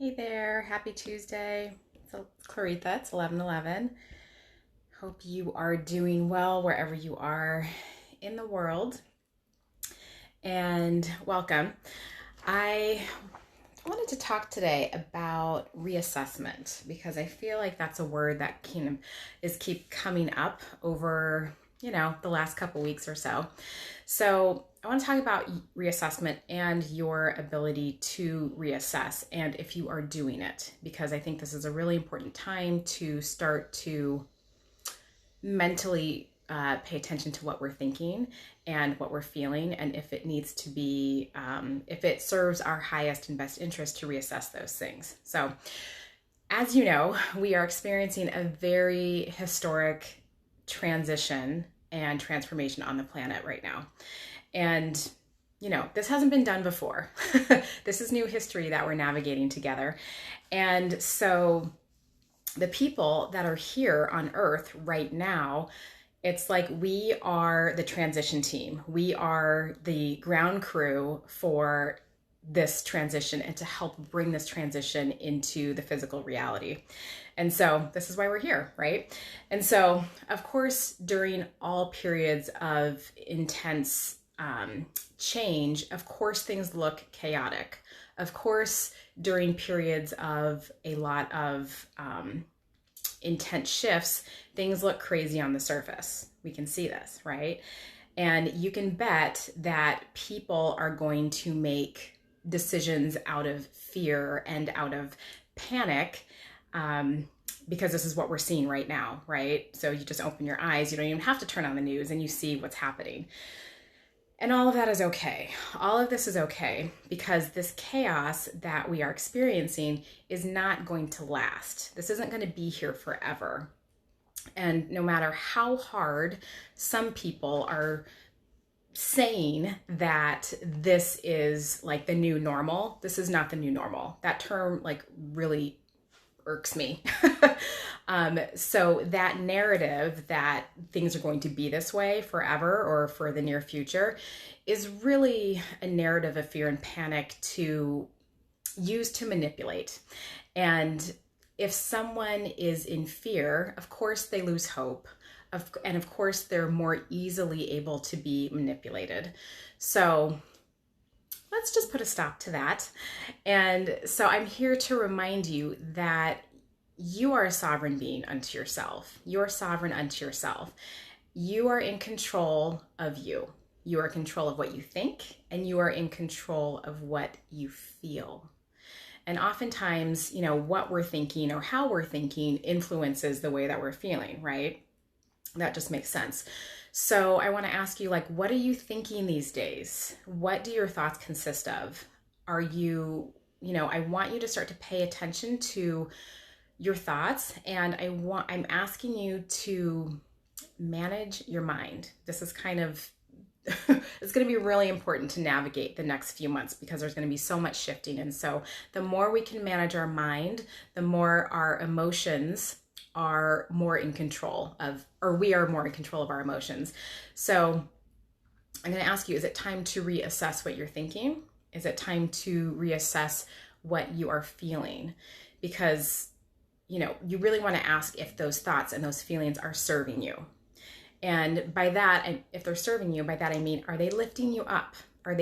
Hey there, happy Tuesday. It's Claritha, it's 11:11. Hope you are doing well wherever you are in the world. And welcome. I wanted to talk today about reassessment because I feel like that's a word that keep coming up over, the last couple weeks or so. So I want to talk about reassessment and your ability to reassess and if you are doing it, because I think this is a really important time to start to mentally pay attention to what we're thinking and what we're feeling, and if it needs to be, if it serves our highest and best interest to reassess those things. So, as you know, we are experiencing a very historic transition and transformation on the planet right now. And, this hasn't been done before. This is new history that we're navigating together. And so the people that are here on Earth right now, it's like we are the transition team. We are the ground crew for this transition and to help bring this transition into the physical reality. And so this is why we're here, right? And so, of course, during all periods of intense change, of course, things look chaotic. Of course, during periods of a lot of intense shifts, things look crazy on the surface. We can see this, right? And you can bet that people are going to make decisions out of fear and out of panic, because this is what we're seeing right now, right? So you just open your eyes, you don't even have to turn on the news, and you see what's happening. And all of that is okay. All of this is okay because this chaos that we are experiencing is not going to last. This isn't going to be here forever. And no matter how hard some people are saying that this is like the new normal, this is not the new normal. That term really irks me. So that narrative that things are going to be this way forever or for the near future is really a narrative of fear and panic to use to manipulate. And if someone is in fear, of course they lose hope. And of course they're more easily able to be manipulated. So let's just put a stop to that. And so I'm here to remind you that you are a sovereign being unto yourself. You are sovereign unto yourself. You are in control of you. You are in control of what you think, and you are in control of what you feel. And oftentimes, what we're thinking or how we're thinking influences the way that we're feeling, right? That just makes sense. So I want to ask you, what are you thinking these days? What do your thoughts consist of? Are you, I want you to start to pay attention to your thoughts, and I'm asking you to manage your mind. This is kind of, it's going to be really important to navigate the next few months because there's going to be so much shifting. And so the more we can manage our mind, the more our emotions are more in control of, or we are more in control of our emotions. So I'm going to ask you, is it time to reassess what you're thinking? Is it time to reassess what you are feeling? Because, you really want to ask if those thoughts and those feelings are serving you. And by that, if they're serving you, by that I mean, are they lifting you up? Are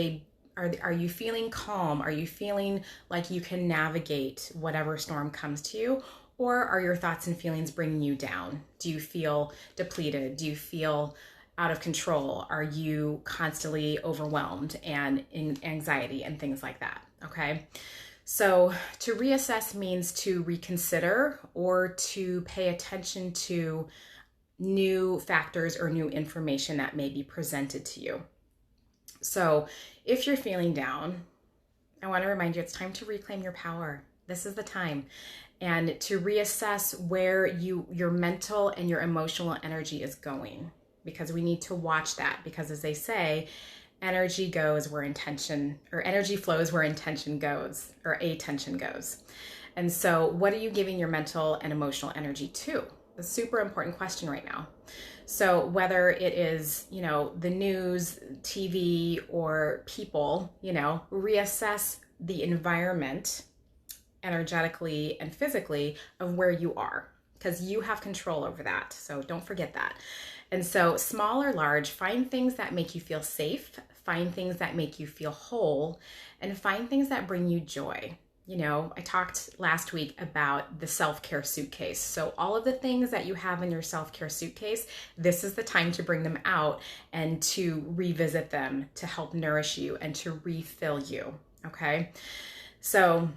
you feeling calm? Are you feeling like you can navigate whatever storm comes to you? Or are your thoughts and feelings bringing you down? Do you feel depleted? Do you feel out of control? Are you constantly overwhelmed and in anxiety and things like that? Okay. So to reassess means to reconsider or to pay attention to new factors or new information that may be presented to you. So if you're feeling down, I want to remind you it's time to reclaim your power. This is the time. And to reassess where your mental and your emotional energy is going, because we need to watch that, because as they say, energy goes where intention, or energy flows where intention goes, or attention goes. And so what are you giving your mental and emotional energy to? A super important question right now. So whether it is, the news, TV, or people, reassess the environment energetically and physically of where you are, because you have control over that. So don't forget that. And so small or large, find things that make you feel safe, find things that make you feel whole, and find things that bring you joy. You know, I talked last week about the self-care suitcase. So all of the things that you have in your self-care suitcase, this is the time to bring them out and to revisit them to help nourish you and to refill you. Okay. So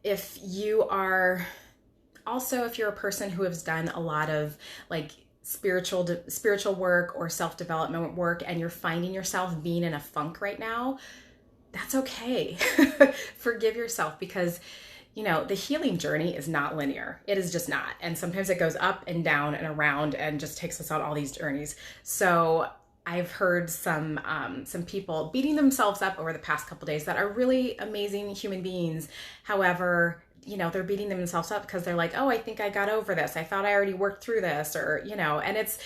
if you're a person who has done a lot of like spiritual work or self-development work, and you're finding yourself being in a funk right now, that's okay. Forgive yourself, because you know, the healing journey is not linear. It is just not. And sometimes it goes up and down and around and just takes us on all these journeys. So I've heard some people beating themselves up over the past couple days that are really amazing human beings. However, you know, they're beating themselves up because they're like, oh, I think I got over this. I thought I already worked through this, or, you know, and it's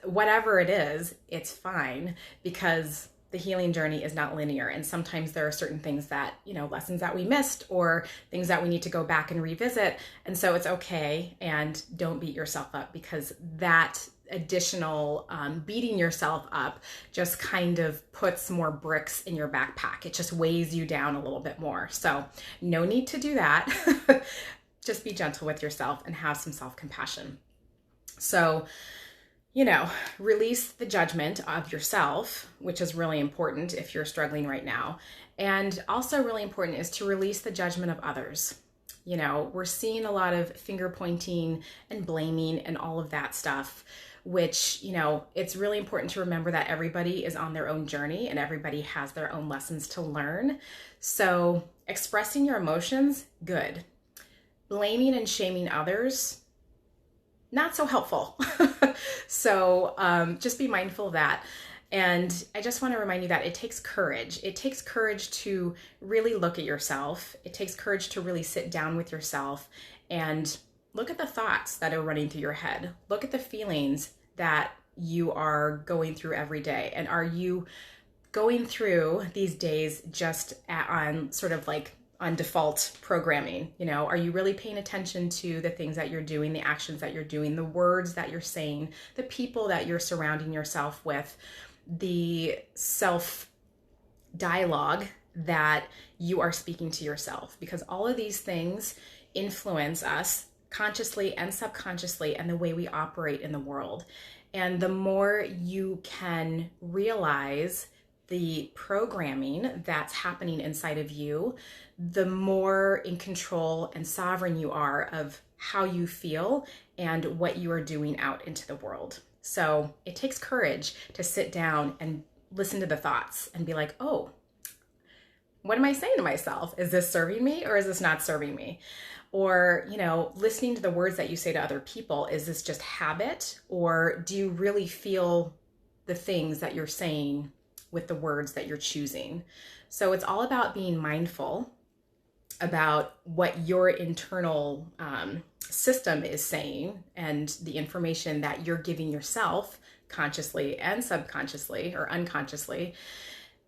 whatever it is, it's fine, because the healing journey is not linear. And sometimes there are certain things that, you know, lessons that we missed or things that we need to go back and revisit. And so it's okay. And don't beat yourself up, because that additional beating yourself up just kind of puts more bricks in your backpack. It just weighs you down a little bit more. So no need to do that. Just be gentle with yourself and have some self-compassion. So, you know, release the judgment of yourself, which is really important if you're struggling right now. And also really important is to release the judgment of others. You know, we're seeing a lot of finger pointing and blaming and all of that stuff, which, you know, it's really important to remember that everybody is on their own journey and everybody has their own lessons to learn. So expressing your emotions, good. Blaming and shaming others, not so helpful. So just be mindful of that. And I just want to remind you that it takes courage. It takes courage to really look at yourself. It takes courage to really sit down with yourself and look at the thoughts that are running through your head. Look at the feelings that you are going through every day. And are you going through these days just on sort of like on default programming? You know, are you really paying attention to the things that you're doing, the actions that you're doing, the words that you're saying, the people that you're surrounding yourself with, the self dialogue that you are speaking to yourself? Because all of these things influence us consciously and subconsciously and the way we operate in the world. And the more you can realize the programming that's happening inside of you, the more in control and sovereign you are of how you feel and what you are doing out into the world. So it takes courage to sit down and listen to the thoughts and be like, oh, what am I saying to myself? Is this serving me or is this not serving me? Or, you know, listening to the words that you say to other people, is this just habit, or do you really feel the things that you're saying with the words that you're choosing? So it's all about being mindful about what your internal system is saying and the information that you're giving yourself consciously and subconsciously or unconsciously,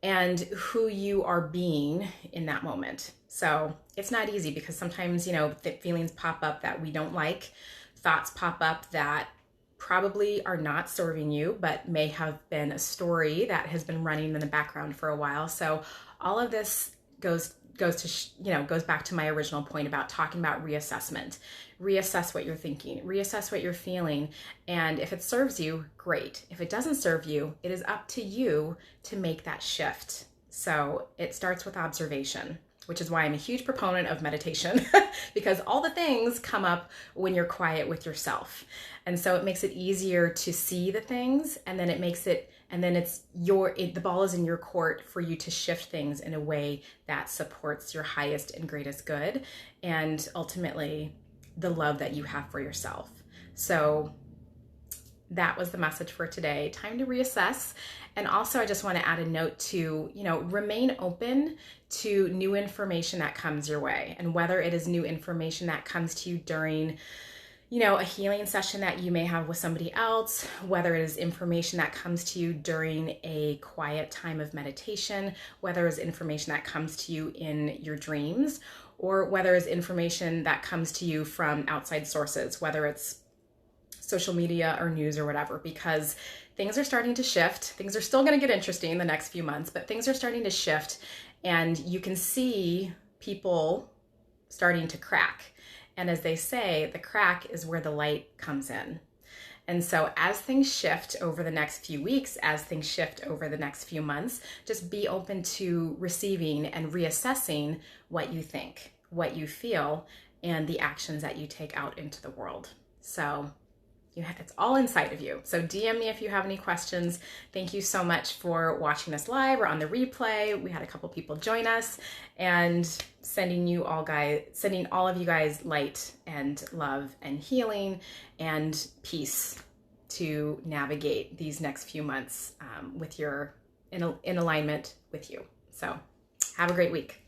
and who you are being in that moment. So it's not easy, because sometimes, you know, feelings pop up that we don't like, thoughts pop up that probably are not serving you, but may have been a story that has been running in the background for a while. So all of this goes back to my original point about talking about reassessment. Reassess what you're thinking, reassess what you're feeling. And if it serves you, great. If it doesn't serve you, it is up to you to make that shift. So it starts with observation, which is why I'm a huge proponent of meditation, because all the things come up when you're quiet with yourself. And so it makes it easier to see the things, and then the ball is in your court for you to shift things in a way that supports your highest and greatest good, and ultimately the love that you have for yourself. So that was the message for today. Time to reassess. And also, I just want to add a note to, you know, remain open to new information that comes your way. And whether it is new information that comes to you during, a healing session that you may have with somebody else, whether it is information that comes to you during a quiet time of meditation, whether it's information that comes to you in your dreams, or whether it's information that comes to you from outside sources, whether it's social media or news or whatever, because things are starting to shift. Things are still going to get interesting in the next few months, but things are starting to shift, and you can see people starting to crack. And as they say, the crack is where the light comes in. And so as things shift over the next few weeks, as things shift over the next few months, just be open to receiving and reassessing what you think, what you feel, and the actions that you take out into the world. So it's all inside of you. So DM me if you have any questions. Thank you so much for watching us live or on the replay. We had a couple people join us, and sending all of you guys light and love and healing and peace to navigate these next few months in alignment with you. So have a great week.